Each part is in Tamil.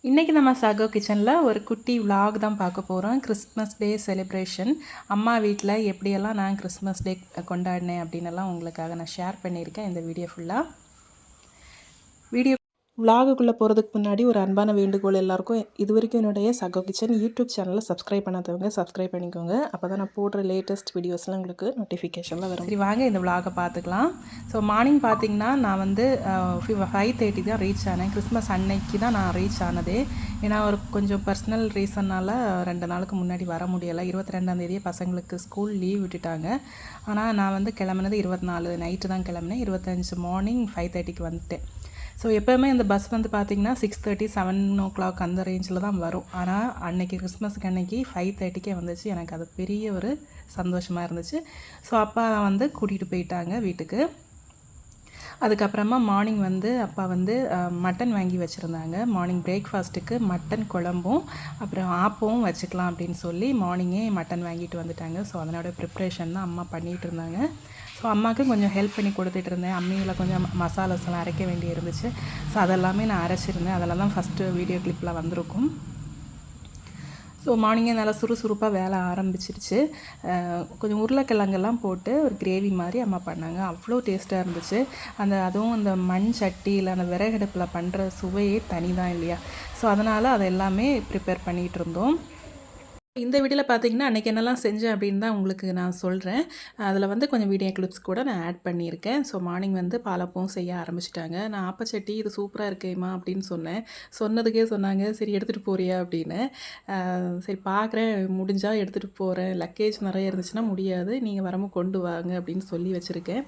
இன்றைக்கி நம்ம சகோ கிச்சனில் ஒரு குட்டி விலாக் தான் பார்க்க போகிறோம். கிறிஸ்மஸ் டே செலிப்ரேஷன் அம்மா வீட்டில் எப்படியெல்லாம் நான் கிறிஸ்மஸ் டே கொண்டாடினேன் அப்படின்னெல்லாம் உங்களுக்காக நான் ஷேர் பண்ணியிருக்கேன் இந்த வீடியோ ஃபுல்லாக. வீடியோ விலாகுக்குள்ளே போகிறதுக்கு முன்னாடி ஒரு அன்பான வேண்டுகோள் எல்லாருக்கும், இது வரைக்கும் என்னுடைய சகோ கிச்சன் யூடியூப் சேனலில் சப்ஸ்கிரைப் பண்ணாதவங்க சப்ஸ்கிரைப் பண்ணிக்கோங்க. அப்போ தான் நான் போடுற லேட்டஸ்ட் வீடியோஸ்லாம் உங்களுக்கு நோட்டிஃபிகேஷனில் வரும். சரி, வாங்க இந்த விலாகை பார்த்துக்கலாம். ஸோ மார்னிங் பார்த்திங்கன்னா நான் வந்து 5:30 தான் ரீச் ஆனேன். கிறிஸ்மஸ் அன்னைக்கு தான் நான் ரீச் ஆனதே. ஏன்னா ஒரு கொஞ்சம் பர்சனல் ரீசன்னால் 2 நாளுக்கு முன்னாடி வர முடியலை. 22ஆம் பசங்களுக்கு ஸ்கூல் லீவ் விட்டுட்டாங்க. ஆனால் நான் வந்து கிளம்புனது 24 நைட்டு தான் கிளம்புனேன். 25 மார்னிங் 5:30க்கு வந்துட்டேன். ஸோ எப்போவுமே இந்த பஸ் வந்து பார்த்திங்கன்னா 6:30 7 அந்த ரேஞ்சில் தான் வரும். ஆனால் அன்றைக்கி கிறிஸ்மஸுக்கு அன்றைக்கி 5:30க்கே வந்துச்சு. எனக்கு அது பெரிய ஒரு சந்தோஷமாக இருந்துச்சு. ஸோ அப்பா வந்து கூட்டிகிட்டு போயிட்டாங்க வீட்டுக்கு. அதுக்கப்புறமா மார்னிங் வந்து அப்பா வந்து மட்டன் வாங்கி வச்சுருந்தாங்க. மார்னிங் பிரேக்ஃபாஸ்ட்டுக்கு மட்டன் குழம்பும் அப்புறம் ஆப்பவும் வச்சுக்கலாம் அப்படின்னு சொல்லி மார்னிங்கே மட்டன் வாங்கிட்டு வந்துட்டாங்க. ஸோ அதனோட ப்ரிப்ரேஷன் தான் அம்மா பண்ணிகிட்டு இருந்தாங்க. ஸோ அம்மாவுக்கு கொஞ்சம் ஹெல்ப் பண்ணி கொடுத்துட்டு இருந்தேன். அம்மியில் கொஞ்சம் மசாலாஸ் எல்லாம் அரைக்க வேண்டி இருந்துச்சு. ஸோ அதெல்லாமே நான் அரைச்சிருந்தேன். அதெல்லாம் தான் ஃபஸ்ட்டு வீடியோ கிளிப்பில் வந்திருக்கும். ஸோ மார்னிங்கே நல்லா சுறுசுறுப்பாக வேலை ஆரம்பிச்சிருச்சு. கொஞ்சம் உருளைக்கிழங்கெல்லாம் போட்டு ஒரு கிரேவி மாதிரி அம்மா பண்ணாங்க. அவ்வளோ டேஸ்ட்டாக இருந்துச்சு. அதுவும் அந்த மண் சட்டியில் அந்த விறகடுப்பில் பண்ணுற சுவையே தனி தான் இல்லையா? ஸோ அதனால் அதை எல்லாமே ப்ரிப்பேர் பண்ணிகிட்டு இருந்தோம். இந்த வீடியோவில் பார்த்தீங்கன்னா அன்றைக்கி என்னெல்லாம் செஞ்சேன் அப்படின்னு தான் உங்களுக்கு நான் சொல்கிறேன். அதில் வந்து கொஞ்சம் வீடியோ கிளிப்ஸ் கூட நான் ஆட் பண்ணியிருக்கேன். ஸோ மார்னிங் வந்து பாலப்பவும் செய்ய ஆரம்பிச்சிட்டாங்க. நான் ஆப்பச்சட்டி இது சூப்பராக இருக்கேம்மா அப்படின்னு சொன்னேன். சொன்னதுக்கே சொன்னாங்க, சரி எடுத்துகிட்டு போறியா அப்படின்னு. சரி பார்க்குறேன், முடிஞ்சால் எடுத்துகிட்டு போகிறேன். லக்கேஜ் நிறைய இருந்துச்சுன்னா முடியாது, நீங்கள் வரமும் கொண்டு வாங்க அப்படின்னு சொல்லி வச்சுருக்கேன்.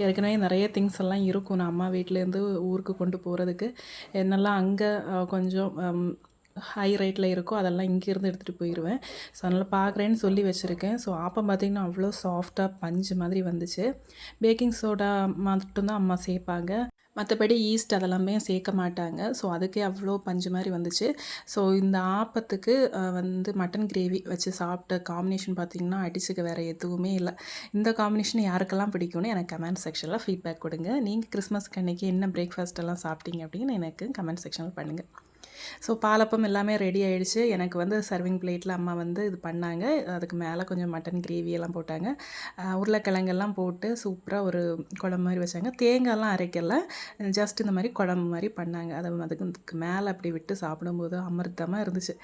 ஏற்கனவே நிறைய திங்ஸ் எல்லாம் இருக்கும் நான் அம்மா வீட்டிலேருந்து ஊருக்கு கொண்டு போகிறதுக்கு. என்னெல்லாம் அங்கே கொஞ்சம் ஹை ரேட்டில் இருக்கோ அதெல்லாம் இங்கேருந்து எடுத்துகிட்டு போயிடுவேன். ஸோ அதனால் பார்க்குறேன்னு சொல்லி வச்சுருக்கேன். ஸோ ஆப்பம் பார்த்திங்கன்னா அவ்வளோ சாஃப்டாக பஞ்சு மாதிரி வந்துச்சு. பேக்கிங் சோடா மட்டும்தான் அம்மா சேர்ப்பாங்க, மற்றபடி ஈஸ்ட் அதெல்லாமே சேர்க்க மாட்டாங்க. ஸோ அதுக்கே அவ்வளோ பஞ்சு மாதிரி வந்துச்சு. ஸோ இந்த ஆப்பத்துக்கு வந்து மட்டன் கிரேவி வச்சு சாப்பிட்ட காம்பினேஷன் பார்த்திங்கன்னா அடிச்சுக்க வேறு எதுவுமே இல்லை. இந்த காம்பினேஷன் யாருக்கெல்லாம் பிடிக்கும்னு எனக்கு கமெண்ட் செக்ஷனில் ஃபீட்பேக் கொடுங்க. நீங்கள் கிறிஸ்மஸ்க்கு அன்றைக்கி என்ன பிரேக்ஃபாஸ்ட் எல்லாம் சாப்பிட்டீங்க அப்படின்னு எனக்கு கமெண்ட் செக்ஷனில் பண்ணுங்கள். ஸோ பாலப்பம் எல்லாமே ரெடி ஆகிடுச்சு. எனக்கு வந்து சர்விங் பிளேட்டில் அம்மா வந்து இது பண்ணாங்க. அதுக்கு மேலே கொஞ்சம் மட்டன் கிரேவி எல்லாம் போட்டாங்க. உருளைக்கிழங்கெல்லாம் போட்டு சூப்பராக ஒரு குழம்பு மாதிரி வச்சாங்க. தேங்காயெல்லாம் அரைக்கல, ஜஸ்ட் இந்த மாதிரி குழம்பு மாதிரி பண்ணாங்க. அதுக்கு மேலே அப்படி விட்டு சாப்பிடும்போது அமிர்தமாக இருந்துச்சு.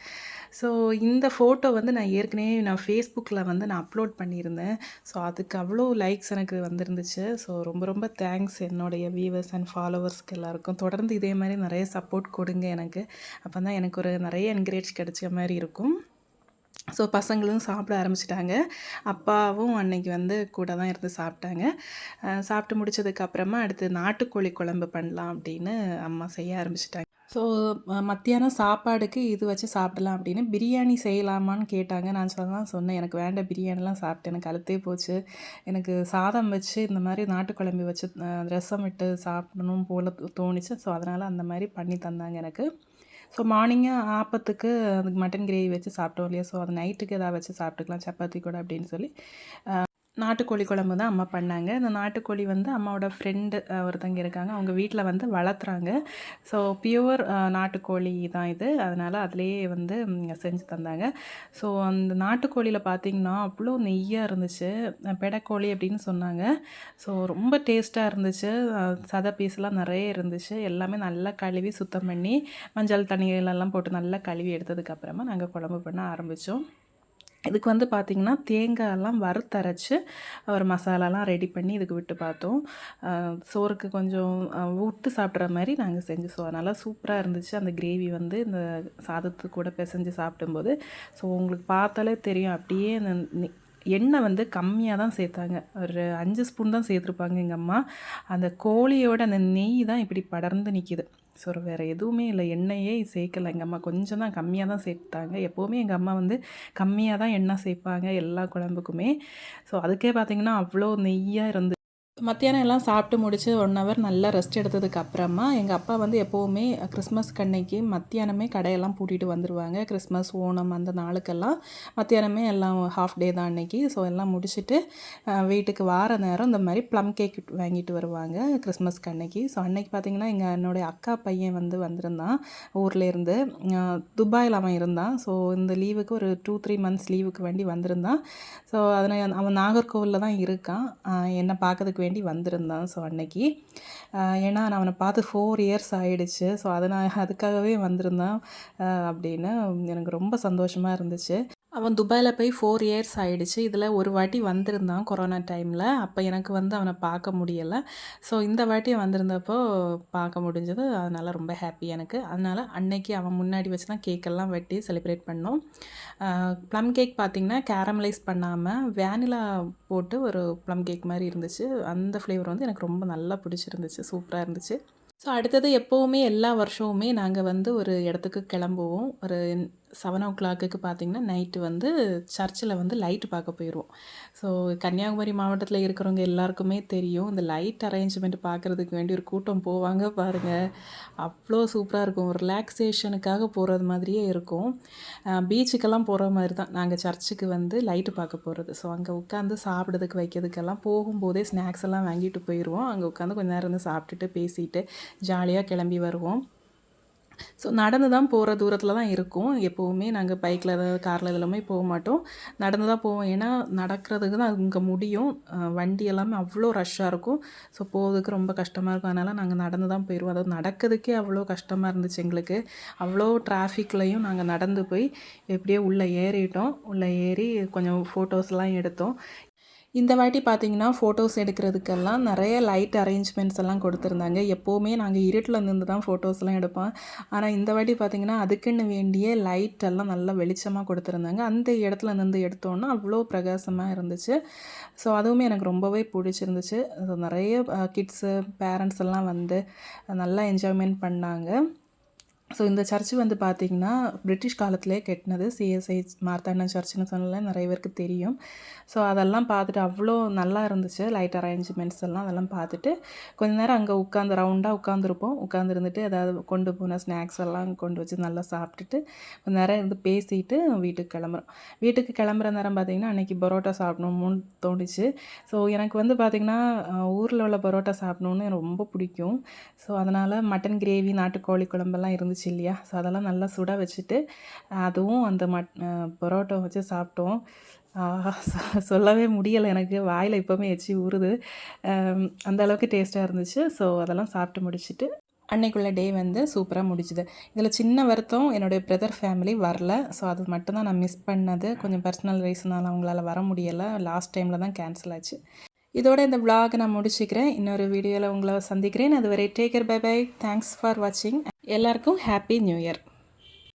ஸோ இந்த ஃபோட்டோ வந்து நான் ஃபேஸ்புக்கில் வந்து நான் அப்லோட் பண்ணியிருந்தேன். ஸோ அதுக்கு அவ்வளோ லைக்ஸ் எனக்கு வந்துருந்துச்சு. ஸோ ரொம்ப ரொம்ப தேங்க்ஸ் என்னுடைய வியூவர்ஸ் அண்ட் ஃபாலோவர்ஸ்க்கு எல்லாருக்கும். தொடர்ந்து இதே மாதிரி நிறைய சப்போர்ட் கொடுங்க எனக்கு. அப்போ தான் எனக்கு ஒரு நிறைய என்கரேஜ் கிடைச்ச மாதிரி இருக்கும். ஸோ பசங்களும் சாப்பிட ஆரம்பிச்சிட்டாங்க. அப்பாவும் அன்னைக்கு வந்து கூட தான் இருந்து சாப்பிட்டாங்க. சாப்பிட்டு முடிச்சதுக்கப்புறமா அடுத்து நாட்டுக்கோழி குழம்பு பண்ணலாம் அப்படின்னு அம்மா செய்ய ஆரம்பிச்சிட்டாங்க. ஸோ மத்தியானம் சாப்பாடுக்கு இது வச்சு சாப்பிடலாம் அப்படின்னு பிரியாணி செய்யலாமான்னு கேட்டாங்க. நான் சொன்னேன், எனக்கு வேண்டாம், பிரியாணிலாம் சாப்பிட்டு எனக்கு அழுத்தே போச்சு. எனக்கு சாதம் வச்சு இந்த மாதிரி நாட்டுக்குழம்பு வச்சு ரசம் விட்டு சாப்பிடணும் போல் தோணுச்சு. ஸோ அதனால் அந்த மாதிரி பண்ணி தந்தாங்க எனக்கு. ஸோ மார்னிங்கு ஆப்பத்துக்கு அதுக்கு மட்டன் கிரேவி வச்சு சாப்பிட்டோம் இல்லையா? ஸோ அது நைட்டுக்கு எதாவது வச்சு சாப்பிட்டுக்கலாம் சப்பாத்தி கூட அப்படின்னு சொல்லி நாட்டுக்கோழி குழம்பு தான் அம்மா பண்ணாங்க. இந்த நாட்டுக்கோழி வந்து அம்மாவோட ஃப்ரெண்டு ஒருத்தங்க இருக்காங்க, அவங்க வீட்டில் வந்து வளர்த்துறாங்க. ஸோ பியூர் நாட்டுக்கோழி தான் இது. அதனால் அதிலேயே வந்து செஞ்சு தந்தாங்க. ஸோ அந்த நாட்டுக்கோழியில் பார்த்திங்கன்னா அவ்வளோ நெய்யாக இருந்துச்சு. பெடக்கோழி அப்படின்னு சொன்னாங்க. ஸோ ரொம்ப டேஸ்ட்டாக இருந்துச்சு. சதை பீஸ்லாம் நிறைய இருந்துச்சு. எல்லாமே நல்லா கழுவி சுத்தம் பண்ணி மஞ்சள் தண்ணியிலெல்லாம் போட்டு நல்லா கழுவி எடுத்ததுக்கப்புறமா நாங்கள் குழம்பு பண்ண ஆரம்பித்தோம். இதுக்கு வந்து பார்த்திங்கன்னா தேங்காயெல்லாம் வறுத்தரைச்சி ஒரு மசாலாலாம் ரெடி பண்ணி இதுக்கு விட்டு பார்த்தோம். சோறுக்கு கொஞ்சம் விட்டு சாப்பிட்ற மாதிரி நாங்கள் செஞ்சு நல்லா சூப்பராக இருந்துச்சு. அந்த கிரேவி வந்து இந்த சாதத்து கூட பிசைஞ்சு சாப்பிடும்போது ஸோ உங்களுக்கு பார்த்தாலே தெரியும். அப்படியே அந்த எண்ணெய் வந்து கம்மியாக தான் சேர்த்தாங்க. ஒரு 5 ஸ்பூன் தான் சேர்த்துருப்பாங்க எங்கள் அம்மா. அந்த கோழியோட அந்த நெய் தான் இப்படி படர்ந்து நிற்கிது. ஸோ வேறு எதுவுமே இல்லை, எண்ணெயே சேர்க்கலை எங்கள் அம்மா. கொஞ்சம் தான் கம்மியாக தான் சேர்த்தாங்க. எப்போவுமே எங்கள் அம்மா வந்து கம்மியாக தான் எண்ணெய் சேர்ப்பாங்க எல்லா குழம்புக்குமே. ஸோ அதுக்கே பார்த்திங்கன்னா அவ்வளோ நெய்யாக மத்தியானம் எல்லாம் சாப்பிட்டு முடித்து 1 ஹவர் நல்லா ரெஸ்ட் எடுத்ததுக்கு அப்புறமா எங்கள் அப்பா வந்து எப்போவுமே கிறிஸ்மஸ்க்கு அன்னைக்கு மத்தியானமே கடையெல்லாம் பூட்டிட்டு வந்துடுவாங்க. கிறிஸ்மஸ், ஓணம் அந்த நாளுக்கெல்லாம் மத்தியானமே எல்லாம் ஹாஃப் டே தான் அன்னைக்கு. ஸோ எல்லாம் முடிச்சுட்டு வீட்டுக்கு வார நேரம் இந்த மாதிரி ப்ளம் கேக் வாங்கிட்டு வருவாங்க கிறிஸ்மஸ்க்கு அன்னைக்கு. ஸோ அன்னைக்கு பார்த்திங்கன்னா என்னுடைய அக்கா பையன் வந்திருந்தான் ஊர்லேருந்து. துபாயில் அவன் இருந்தான். ஸோ இந்த லீவுக்கு ஒரு 2-3 மந்த்ஸ் லீவுக்கு வேண்டி வந்திருந்தான். ஸோ அதனால் அவன் நாகர்கோவிலில் தான் இருக்கான். என்னை பார்க்கறதுக்கு வேண்டி வந்திருந்தான். ஸோ அன்னைக்கு ஏன்னா நான் அவனை பார்த்து 4 இயர்ஸ் ஆகிடுச்சு. ஸோ அதுக்காகவே வந்திருந்தான் அப்படின்னு எனக்கு ரொம்ப சந்தோஷமாக இருந்துச்சு. அவன் துபாயில் போய் 4 இயர்ஸ் ஆகிடுச்சு. இதில் ஒரு வாட்டி வந்திருந்தான் கொரோனா டைமில். அப்போ எனக்கு அவனை பார்க்க முடியலை. ஸோ இந்த வாட்டி வந்திருந்தப்போ பார்க்க முடிஞ்சது. அதனால் ரொம்ப ஹாப்பி எனக்கு. அதனால் அன்னைக்கு அவன் முன்னாடி வச்சு தான் கேக்கெல்லாம் வெட்டி செலிப்ரேட் பண்ணோம். ப்ளம் கேக் பார்த்திங்கன்னா கேரமலைஸ் பண்ணாமல் வேனிலா போட்டு ஒரு ப்ளம் கேக் மாதிரி இருந்துச்சு. அந்த ஃப்ளேவர் எனக்கு ரொம்ப நல்லா பிடிச்சிருந்துச்சு. சூப்பராக இருந்துச்சு. ஸோ அடுத்தது எப்போவுமே எல்லா வருஷமுமே நாங்கள் ஒரு இடத்துக்கு கிளம்புவோம். ஒரு 7 பார்த்திங்கன்னா நைட்டு சர்ச்சில் லைட்டு பார்க்க போயிடுவோம். ஸோ கன்னியாகுமரி மாவட்டத்தில் இருக்கிறவங்க எல்லாருக்குமே தெரியும். இந்த லைட் அரேஞ்ச்மெண்ட் பார்க்குறதுக்கு வேண்டி ஒரு கூட்டம் போவாங்க பாருங்கள். அவ்வளோ சூப்பராக இருக்கும். ஒரு ரிலாக்ஸேஷனுக்காக போகிறது மாதிரியே இருக்கும். பீச்சுக்கெல்லாம் போகிற மாதிரி தான் நாங்கள் சர்ச்சுக்கு லைட்டு பார்க்க போகிறது. ஸோ அங்கே உட்காந்து சாப்பிட்றதுக்கு வைக்கிறதுக்கெல்லாம் போகும்போதே ஸ்நாக்ஸ் எல்லாம் வாங்கிட்டு போயிடுவோம். அங்கே உட்காந்து கொஞ்சம் நேரம் சாப்பிட்டுட்டு பேசிட்டு ஜாலியாக கிளம்பி வருவோம். ஸோ நடந்து தான் போகிற தூரத்தில் தான் இருக்கும். எப்போவுமே நாங்கள் பைக்கில் காரில் இதெல்லாமே போக மாட்டோம். நடந்து தான் போவோம். ஏன்னா நடக்கிறதுக்கு தான் இங்கே முடியும். வண்டி எல்லாமே அவ்வளோ ரஷ்ஷாக இருக்கும். ஸோ போகிறதுக்கு ரொம்ப கஷ்டமாக இருக்கும். அதனால் நாங்கள் நடந்து தான் போயிடுவோம். அதாவது நடக்கிறதுக்கே அவ்வளோ கஷ்டமாக இருந்துச்சு எங்களுக்கு. அவ்வளோ டிராஃபிக்லையும் நாங்கள் நடந்து போய் எப்படியோ உள்ளே ஏறிட்டோம். உள்ளே ஏறி கொஞ்சம் ஃபோட்டோஸ்லாம் எடுத்தோம். இந்த வாட்டி பார்த்திங்கன்னா ஃபோட்டோஸ் எடுக்கிறதுக்கெல்லாம் நிறைய லைட் அரேஞ்ச்மெண்ட்ஸ் எல்லாம் கொடுத்துருந்தாங்க. எப்போவுமே நாங்கள் இருட்டில் நின்று தான் ஃபோட்டோஸ்லாம் எடுப்போம். ஆனால் இந்த வாட்டி பார்த்திங்கன்னா அதுக்குன்னு வேண்டிய லைட் எல்லாம் நல்லா வெளிச்சமாக கொடுத்துருந்தாங்க. அந்த இடத்துல நின்று எடுத்தோன்னா அவ்வளோ பிரகாசமாக இருந்துச்சு. ஸோ அதுவுமே எனக்கு ரொம்பவே பிடிச்சிருந்துச்சு. நிறைய கிட்ஸு பேரண்ட்ஸ் எல்லாம் நல்லா என்ஜாய்மெண்ட் பண்ணாங்க. ஸோ இந்த சர்ச்சு பார்த்திங்கன்னா பிரிட்டிஷ் காலத்திலே கட்டினது. சிஎஸ்ஐ மார்த்தாண்டம் சர்ச்சுன்னு சொன்னால நிறைய பேருக்கு தெரியும். ஸோ அதெல்லாம் பார்த்துட்டு அவ்வளோ நல்லா இருந்துச்சு. லைட் அரேஞ்ச்மெண்ட்ஸ் எல்லாம் அதெல்லாம் பார்த்துட்டு கொஞ்ச நேரம் அங்கே ரவுண்டாக உட்காந்துருப்போம். உட்காந்துருந்துட்டு ஏதாவது கொண்டு போன ஸ்நாக்ஸ் எல்லாம் கொண்டு வச்சு நல்லா சாப்பிட்டுட்டு கொஞ்ச நேரம் பேசிட்டு வீட்டுக்கு கிளம்புற நேரம் பார்த்திங்கன்னா அன்றைக்கி பரோட்டா சாப்பிடணும்னு தோணுச்சு. ஸோ எனக்கு பார்த்திங்கன்னா ஊரில் உள்ள பரோட்டா சாப்பிடணுன்னு ரொம்ப பிடிக்கும். ஸோ அதனால் மட்டன் கிரேவி, நாட்டுக்கோழி குழம்பெல்லாம் இருந்துச்சு இல்லையா. ஸோ அதெல்லாம் நல்லா சுட வச்சுட்டு அதுவும் அந்த பரோட்டா வச்சு சாப்பிட்டோம். சொல்லவே முடியலை. எனக்கு வாயில் இப்போவுமே எச்சி ஊறுது. அந்தளவுக்கு டேஸ்ட்டாக இருந்துச்சு. ஸோ அதெல்லாம் சாப்பிட்டு முடிச்சுட்டு அன்னைக்குள்ள டே சூப்பராக முடிச்சுது. இதில் சின்ன வருத்தம், என்னுடைய பிரதர் ஃபேமிலி வரல. ஸோ அது மட்டும்தான் நான் மிஸ் பண்ணது. கொஞ்சம் பர்சனல் ரீசனால் அவங்களால வர முடியலை. லாஸ்ட் டைமில் தான் கேன்சல் ஆச்சு. இதோட இந்த vlog நான் முடிச்சுக்கிறேன். இன்னொரு வீடியோவில் உங்களை சந்திக்கிறேன். அதுவரை take care, bye bye. Thanks for வாட்சிங். எல்லாருக்கும் ஹாப்பி நியூ இயர்.